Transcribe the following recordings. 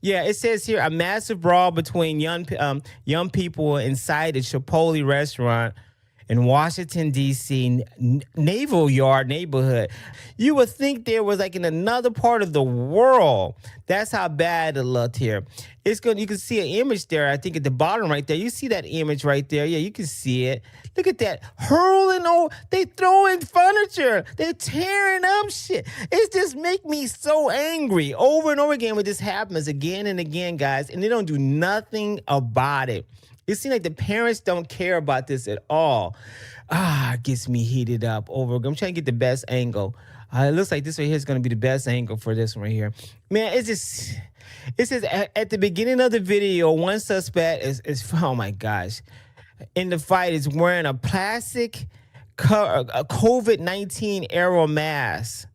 Yeah, it says here a massive brawl between young people inside a Chipotle restaurant in Washington D.C. Naval Yard neighborhood. You would think there was like in another part of the world. That's how bad it looked here. It's good. You can see an image there. I think at the bottom right there. You see that image right there. Yeah, you can see it. Look at that. Hurling over. They throwing furniture. They're tearing up shit. It's just make me so angry over and over again when this happens again and again, guys. And they don't do nothing about it. It seems like the parents don't care about this at all. It gets me heated up over. I'm trying to get the best angle. It looks like this right here is going to be the best angle for this one right here. Man, it says at the beginning of the video, one suspect is oh my gosh, in the fight is wearing a plastic a COVID-19 era mask.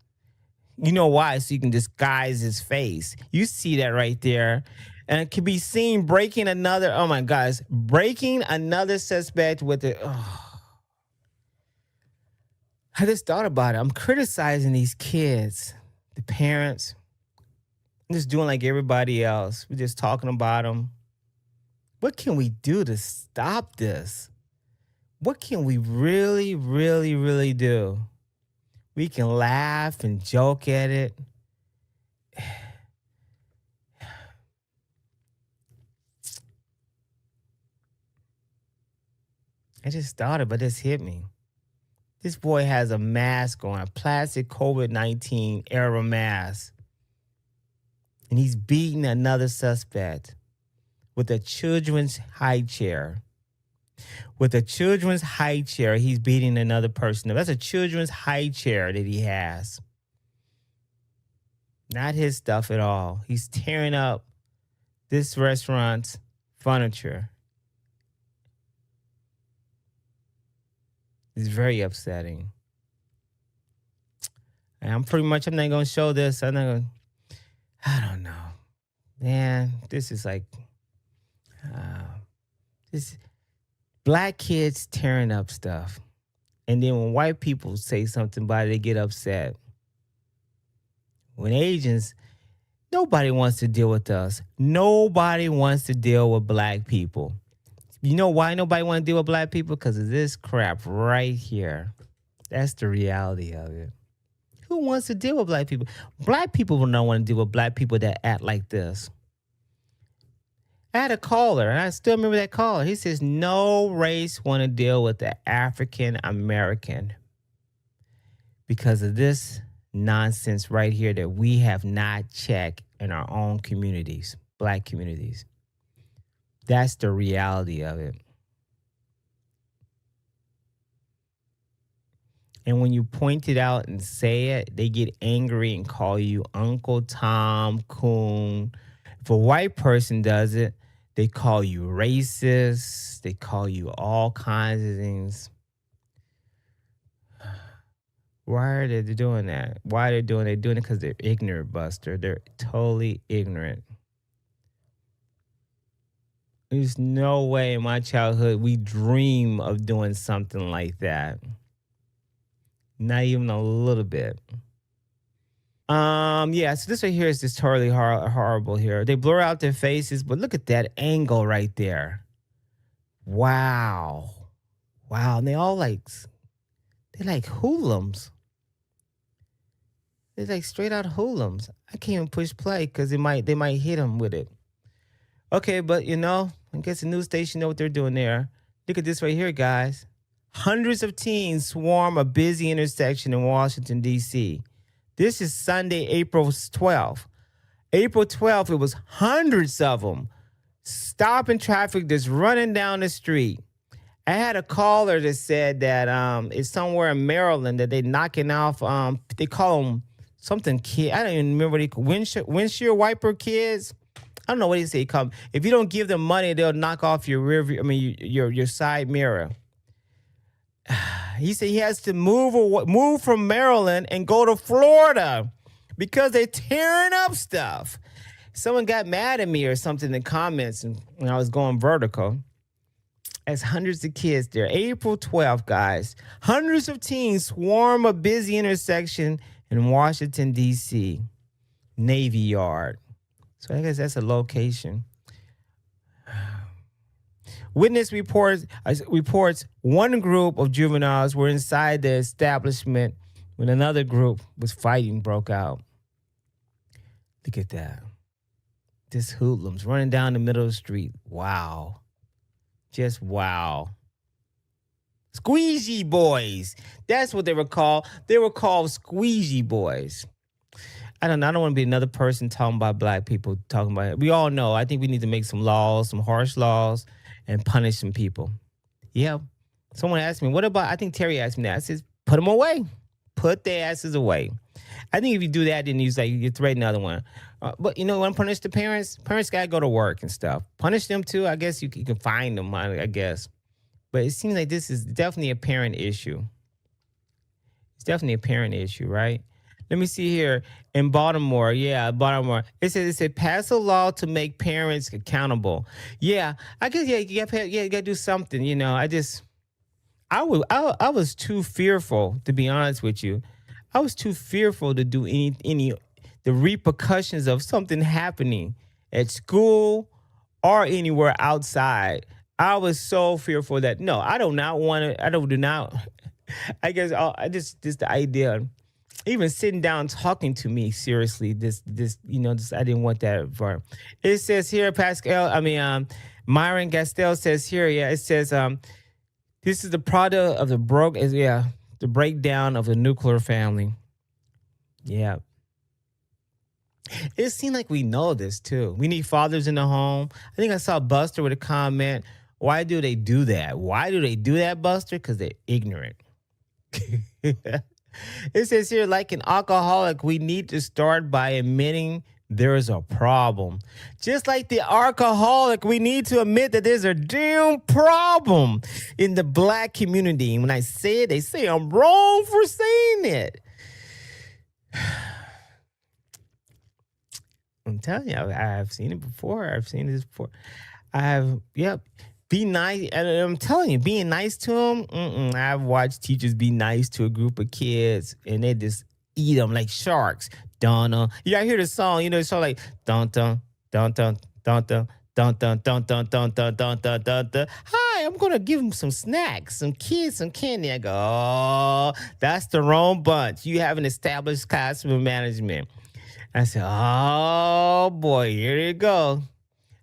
You know why? So you can disguise his face. You see that right there. And it can be seen breaking another, oh my gosh, breaking another suspect with it. Oh. I just thought about it. I'm criticizing these kids, the parents. I'm just doing like everybody else. We're just talking about them. What can we do to stop this? What can we really, really, really do? We can laugh and joke at it. I just thought it, but this hit me. This boy has a mask on, a plastic COVID-19 era mask. And he's beating another suspect with a children's high chair. With a children's high chair, he's beating another person. That's a children's high chair that he has. Not his stuff at all. He's tearing up this restaurant's furniture. It's very upsetting. And I'm not going to show this. I don't know. Man, this is like, this black kids tearing up stuff. And then when white people say something about it, they get upset. When Asians, nobody wants to deal with us. Nobody wants to deal with black people. You know why nobody want to deal with black people? Because of this crap right here. That's the reality of it. Who wants to deal with black people? Black people don't want to deal with black people that act like this. I had a caller, and I still remember that caller. He says, no race want to deal with the African American because of this nonsense right here that we have not checked in our own communities, black communities. That's the reality of it. And when you point it out and say it, they get angry and call you Uncle Tom, coon. If a white person does it, they call you racist. They call you all kinds of things. Why are they doing that? Why are they doing it? They're doing it because they're ignorant, Buster. They're totally ignorant. There's no way in my childhood we dream of doing something like that. Not even a little bit. Yeah, so this right here is just totally horrible here. They blur out their faces, but look at that angle right there. Wow. Wow, and they're like hoodlums. They're like straight out hoodlums. I can't even push play because they might hit them with it. Okay, but I guess the news station know what they're doing there. Look at this right here, guys. Hundreds of teens swarm a busy intersection in Washington, D.C. This is Sunday, April 12th. April 12th, it was hundreds of them stopping traffic, just running down the street. I had a caller that said that it's somewhere in Maryland that they're knocking off, they call them something kid. I don't even remember what they call windshield wiper kids. I don't know what he say. Come, if you don't give them money, they'll knock off your rear view. I mean, your side mirror. He said he has to move from Maryland and go to Florida because they're tearing up stuff. Someone got mad at me or something in the comments when I was going vertical. As hundreds of kids there. April 12th, guys. Hundreds of teens swarm a busy intersection in Washington, D.C. Navy Yard. So I guess that's a location. Witness reports one group of juveniles were inside the establishment when another group was fighting broke out. Look at that. This hoodlums running down the middle of the street. Wow. Just wow. Squeegee boys. That's what they were called. They were called squeegee boys. I don't want to be another person talking about black people talking about it. We all know. I think we need to make some laws, some harsh laws, and punish some people. Yeah. Someone asked me, what about, I think Terry asked me that. I said, put them away. Put their asses away. I think if you do that, then you threaten another one. But when punish the parents got to go to work and stuff. Punish them too. I guess you can fine them, I guess. But it seems like this is definitely a parent issue. It's definitely a parent issue, right? Let me see here. In Baltimore, Baltimore. It said pass a law to make parents accountable. Yeah, I guess you got to do something. I was too fearful, to be honest with you. I was too fearful to do any the repercussions of something happening at school or anywhere outside. I was so fearful that no, I do not want to. I do not. I guess I just the idea, even sitting down talking to me seriously. This I didn't want that for. It says here, Myron Gastel says here. Yeah, it says this is the product of the breakdown of the nuclear family. Yeah. It seems like we know this too. We need fathers in the home. I think I saw Buster with a comment. Why do they do that? Why do they do that, Buster? Because they're ignorant. It says here, like an alcoholic, we need to start by admitting there is a problem. Just like the alcoholic, we need to admit that there's a damn problem in the black community. And when I say it, they say I'm wrong for saying it. I'm telling you, I've seen it before. I've seen this before. Be nice. And I'm telling you, being nice to them, I've watched teachers be nice to a group of kids, and they just eat them like sharks. Dun-dun. Yeah, I hear the song. The song like dun-dun, dun-dun, dun-dun, dun-dun, dun-dun, dun-dun, dun-dun, dun-dun. Hi, I'm going to give them some snacks, some kids, some candy. I go, oh, that's the wrong bunch. You haven't established classroom management. I said, oh, boy, here they go.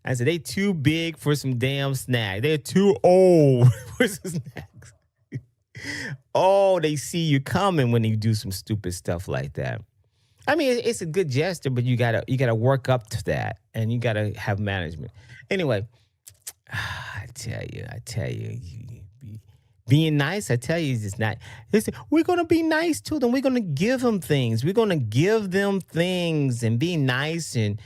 I said, they too big for some damn snack. They're too old for some snacks. Oh, they see you coming when you do some stupid stuff like that. I mean, it's a good gesture, but you gotta work up to that, and you gotta have management. Anyway, I tell you, being nice, I tell you, is just not. Listen, we're gonna be nice to them. We're gonna give them things. We're gonna give them things and be nice and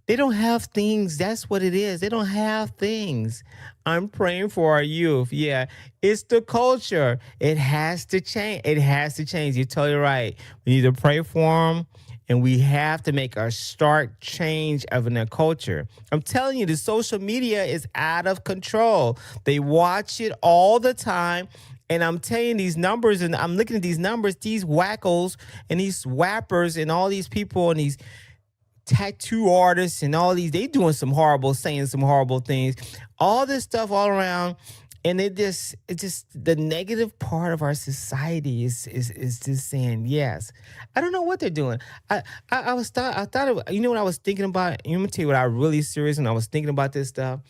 they don't have things. That's what it is. They don't have things. I'm praying for our youth. Yeah, it's the culture. It has to change. It has to change. You're totally right. We need to pray for them, and we have to make a stark change of their culture. I'm telling you, the social media is out of control. They watch it all the time. And I'm telling you these numbers, and I'm looking at these numbers, these wackos and these wappers and all these people and these tattoo artists and all these, they doing saying some horrible things, all this stuff all around. And it's just the negative part of our society is just saying yes. I don't know what they're doing. I thought what I was thinking about. I'm gonna tell you what I really serious when I was thinking about this stuff.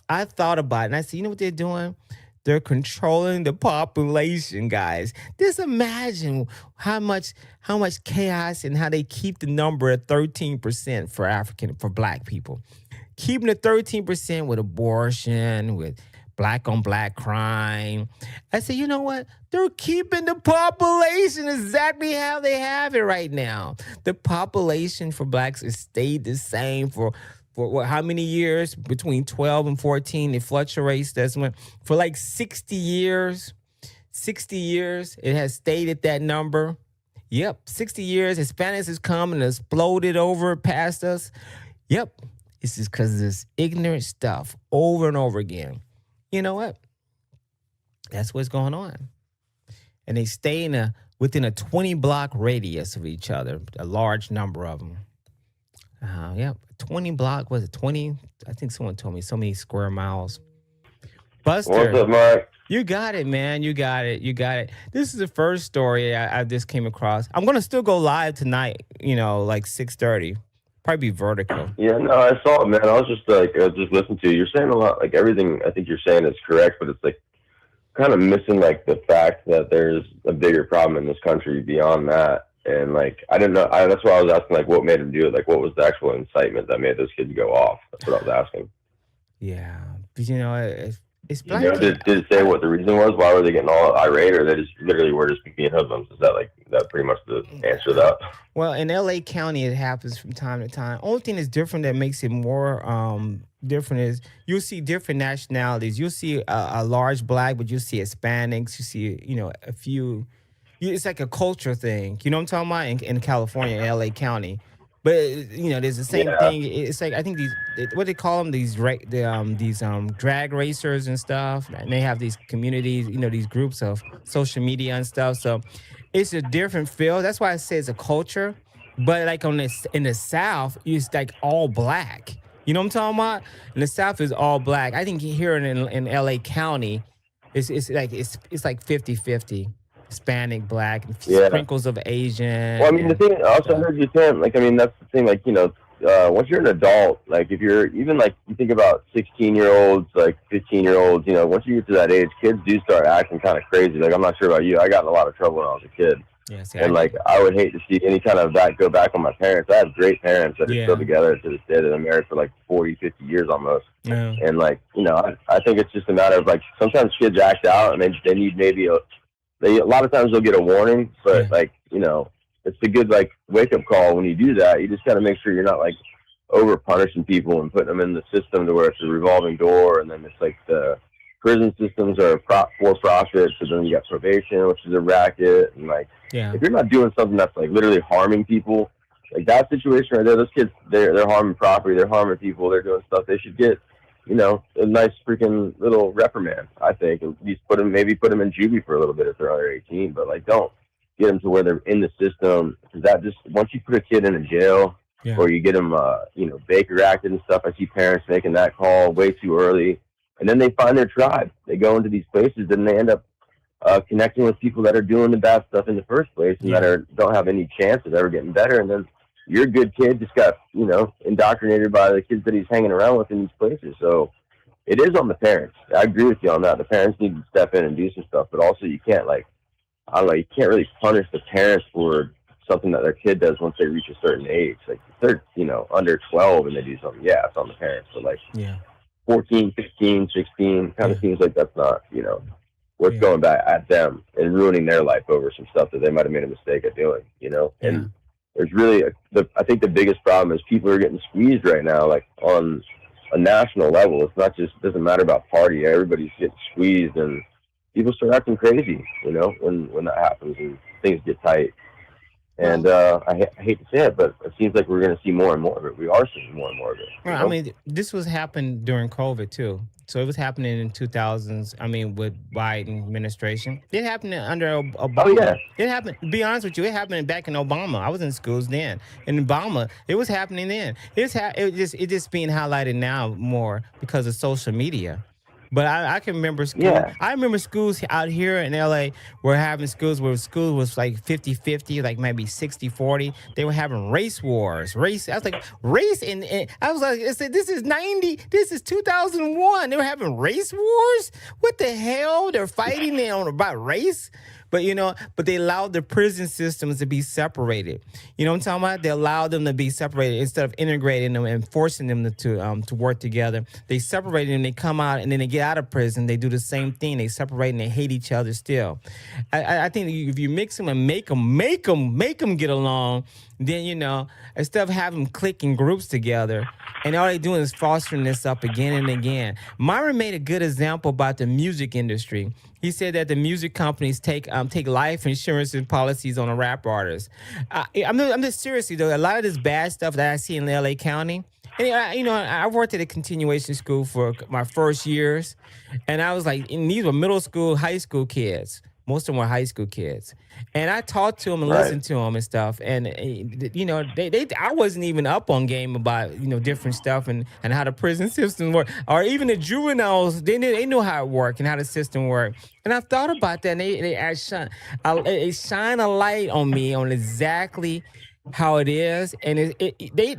I thought about it and I said, you know what they're doing? They're controlling the population, guys. Just imagine how much chaos and how they keep the number at 13% for black people. Keeping it 13% with abortion, with black on black crime. I said, you know what? They're keeping the population exactly how they have it right now. The population for blacks has stayed the same for how many years? Between 12 and 14, it fluctuates. That's when for like 60 years. 60 years, it has stayed at that number. Yep, 60 years. Hispanics has come and exploded over past us. Yep, it's just because of this ignorant stuff over and over again. You know what? That's what's going on. And they stay within a 20-block radius of each other, a large number of them. Yep. 20 block, was it 20? I think someone told me so many square miles. What's Buster, up, Mike? you got it, man. You got it. You got it. This is the first story I just came across. I'm gonna still go live tonight. Like 6:30. Probably be vertical. Yeah, no, I saw it, man. I was just like, I was just listening to you. You're saying a lot, like everything. I think you're saying is correct, but it's like kind of missing like the fact that there's a bigger problem in this country beyond that. And like, I didn't know. That's why I was asking, like, what made him do it? Like, what was the actual incitement that made those kids go off? That's what I was asking. Yeah, but it's You know, black. did it say what the reason was? Why were they getting all irate, or they just literally were just being hoodlums? Is that like that pretty much the answer to that? Well, in LA County, it happens from time to time. Only thing that's different that makes it more different is you'll see different nationalities. You'll see a large black, but you'll see Hispanics. You see, a few. It's like a culture thing. You know what I'm talking about in California, in LA County. But there's the same Yeah, thing. It's like I think what they call them, these drag racers and stuff, and they have these communities, these groups of social media and stuff. So it's a different feel. That's why I say it's a culture. But like on this in the South, it's like all black. You know what I'm talking about? In the South is all black. I think here in LA County, it's like 50-50. Hispanic, black, yeah. sprinkles of Asian Well, I mean, the and thing also I stuff. heard you saying, like, I mean, that's the thing, like, once you're an adult, like, if you're even like, you think about 16-year-olds, like 15-year-olds, once you get to that age, kids do start acting kind of crazy. Like, I'm not sure about you, I got in a lot of trouble when I was a kid, Yeah, see, I and like, didn't. I would hate to see any kind of that go back on my parents. I have great parents that are still Yeah, together to this day, that are married for like 40, 50 years almost. yeah, And like, I think it's just a matter of like sometimes kids act out and they need maybe a lot of times they'll get a warning, but yeah, like, it's a good like wake up call when you do that. You just got to make sure you're not like over punishing people and putting them in the system to where it's a revolving door, and then it's like the prison systems are for profit, so then you got probation, which is a racket, and like yeah, if you're not doing something that's like literally harming people, like that situation right there, those kids they're harming property, they're harming people, they're doing stuff. They should get a nice freaking little reprimand. I think at least put them in juvie for a little bit if they're under 18, but like don't get them to where they're in the system, because that just once you put a kid in a jail yeah, or you get them Baker acted and stuff. I see parents making that call way too early, and then they find their tribe. They go into these places and they end up connecting with people that are doing the bad stuff in the first place and that yeah. don't have any chance of ever getting better, and then your good kid just got indoctrinated by the kids that he's hanging around with in these places. So it is on the parents. I agree with you on that. The parents need to step in and do some stuff, but also you can't like I don't know. You can't really punish the parents for something that their kid does once they reach a certain age. Like if they're under 12 and they do something, yeah, it's on the parents. But like Yeah, 14, 15, 16, kind of yeah, seems like that's not what's yeah, going back at them and ruining their life over some stuff that they might have made a mistake at doing. yeah. And there's really I think the biggest problem is people are getting squeezed right now, like on a national level. It's not just, it doesn't matter about party. Everybody's getting squeezed and people start acting crazy, when that happens and things get tight. And Well, I hate to say it, but it seems like we're going to see more and more of it. We are seeing more and more of it, well, I mean, this was happening during COVID too. So it was happening in 2000s. I mean, with Biden administration, it happened under Oh Obama. yeah, It happened. To be honest with you, it happened back in Obama. I was in schools then. In Obama, it was happening then. It just being highlighted now more because of social media. But I can remember school. yeah. I remember schools out here in LA were having schools where school was like 50-50, like maybe 60-40. They were having race wars. Race. I was like, race. And I was like, I said, this is 90. This is 2001. They were having race wars? What the hell? They're fighting about race? But they allowed the prison systems to be separated. You know what I'm talking about? They allowed them to be separated instead of integrating them and forcing them to work together. They separated them. They come out and then they get out of prison. They do the same thing. They separate and they hate each other still. I think if you mix them and make them get along, then instead of having them click in groups together, and all they doing is fostering this up again and again. Myron made a good example about the music industry. He said that the music companies take life insurance and policies on the rap artists. I'm just seriously though. A lot of this bad stuff that I see in L.A. County. And I worked at a continuation school for my first years, and I was like, and these were middle school, high school kids. Most of them were high school kids, and I talked to them and Right. listened to them and stuff. And they I wasn't even up on game about different stuff and how the prison system work, or even the juveniles. They knew how it worked and how the system worked. And I've thought about that. And they shine a light on me on exactly how it is, and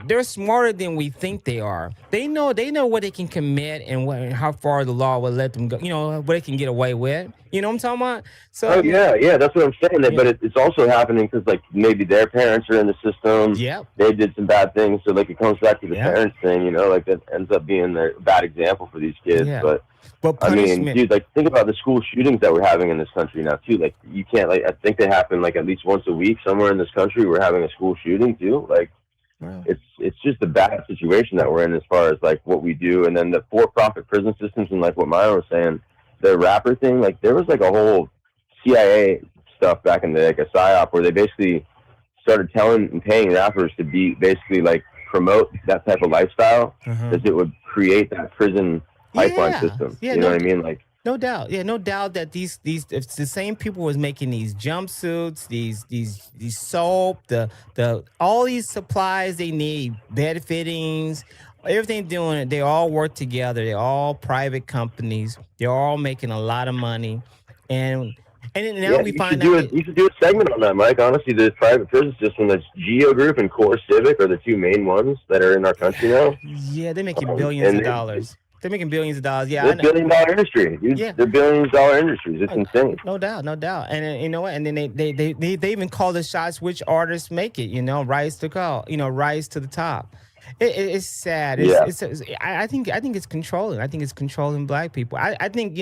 they're smarter than we think they are. They know what they can commit and how far the law will let them go. What they can get away with. You know what I'm talking about? So Oh I mean, yeah, yeah, that's what I'm saying. yeah, But it's also happening because like maybe their parents are in the system. yep, They did some bad things, so like it comes back to the yep, parents thing. Like that ends up being a bad example for these kids. yeah. But But I mean, punishment, dude, like think about the school shootings that we're having in this country now too. Like you can't I think they happen like at least once a week somewhere in this country. We're having a school shooting too. Like well, it's just a bad situation that we're in as far as like what we do, and then the for-profit prison systems and like what Maya was saying, the rapper thing. Like there was like a whole CIA stuff back in the day, like a psyop, where they basically started telling and paying rappers to be basically like promote that type of lifestyle uh-huh. because it would create that prison pipeline Yeah, system. yeah, You know no, what I mean? Like, no doubt. Yeah, no doubt that these if the same people was making these jumpsuits, these soap, the all these supplies they need, bed fittings, everything doing it. They all work together. They're all private companies. They're all making a lot of money, and then now yeah, we you should find do out it. that You should do a segment on that, Mike. Honestly, the private prison system, that's Geo Group and Core Civic, are the two main ones that are in our country now. yeah, they're making billions And of dollars. They're making billions of dollars. Yeah, I they're know. billion-dollar industry. Dude. Yeah, They're billion-dollar industries. It's oh, insane. no doubt, no doubt. And you know what? And then they even call the shots which artists make it. Rise to call. Rise to the top. It's sad. Yeah. I think it's controlling. I think it's controlling black people. I think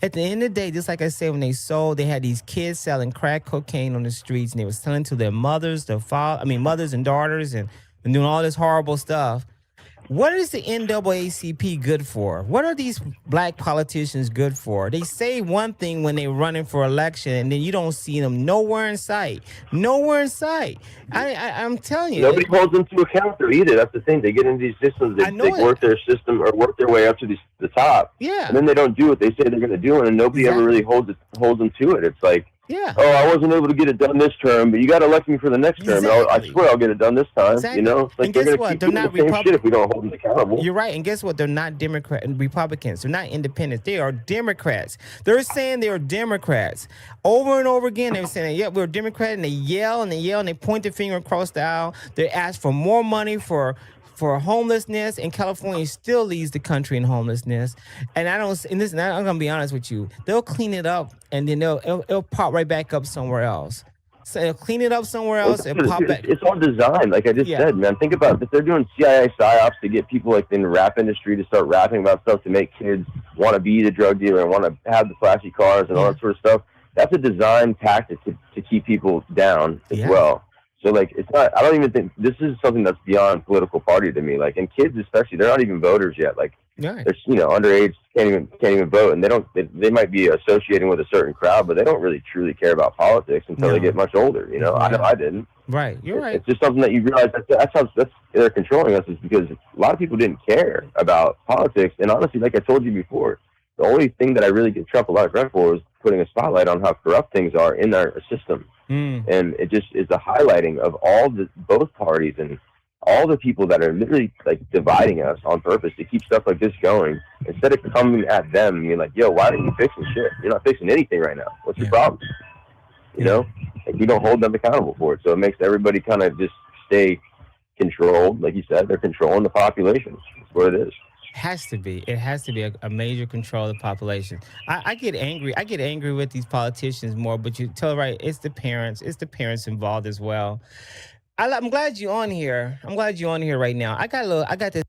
at the end of the day, just like I said, when they had these kids selling crack cocaine on the streets, and they were selling to their mothers, mothers and daughters, and doing all this horrible stuff. What is the NAACP good for? What are these black politicians good for? They say one thing when they're running for election, and then you don't see them nowhere in sight. Nowhere in sight. I'm telling you. Nobody holds them to account though either. That's the thing. They get into these systems. I They know it. work their system or work their way up to the top, and Yeah, then they don't do what they say they're going to do, and then nobody ever really exactly. holds them to it. It's like, Yeah, oh, I wasn't able to get it done this term, but you got to elect me for the next term. And I exactly. swear I'll get it done this time. Exactly. It's like And they're guess going to what? keep They're doing not the same shit Republican. if we don't hold them accountable. You're right. And guess what? They're not Democrat and Republicans. They're not independents. They are Democrats. They're saying they are Democrats. Over and over again, they're saying, yeah, we're Democrat. And they yell and they yell and they point their finger across the aisle. They ask for more money for homelessness, and California still leads the country in homelessness. And I don't. And listen, I'm gonna be honest with you. They'll clean it up, and then it'll pop right back up somewhere else. So they'll clean it up somewhere Well, else and pop back. it's all designed, like I just Yeah. said, man. Think about if they're doing CIA psyops to get people like in the rap industry to start rapping about stuff to make kids want to be the drug dealer and want to have the flashy cars and all Yeah. that sort of stuff. That's a design tactic to keep people down as Yeah. well. So like it's not. I don't even think this is something that's beyond political party to me. Like, and kids especially, they're not even voters yet. Like Right. they're underage, can't even vote, and they might be associating with a certain crowd, but they don't really truly care about politics until they No. get much older. I know Yeah. I didn't. Right. You're right. It's just something that you realize that's they're controlling us, is because a lot of people didn't care about politics. And honestly, like I told you before, the only thing that I really give Trump a lot of credit for was putting a spotlight on how corrupt things are in our system. Mm. And it just is a highlighting of both parties and all the people that are literally like dividing us on purpose to keep stuff like this going, instead of coming at them and being like, yo, why aren't you fixing shit? You're not fixing anything right now. What's your Yeah. problem? Like you don't hold them accountable for it. So it makes everybody kind of just stay controlled. Like you said, they're controlling the population. That's what it is. Has to be. It has to be a major control of the population. I get angry. I get angry with these politicians more, but you tell right, it's the parents. It's the parents involved as well. I'm glad you're on here. I'm glad you're on here right now. I got this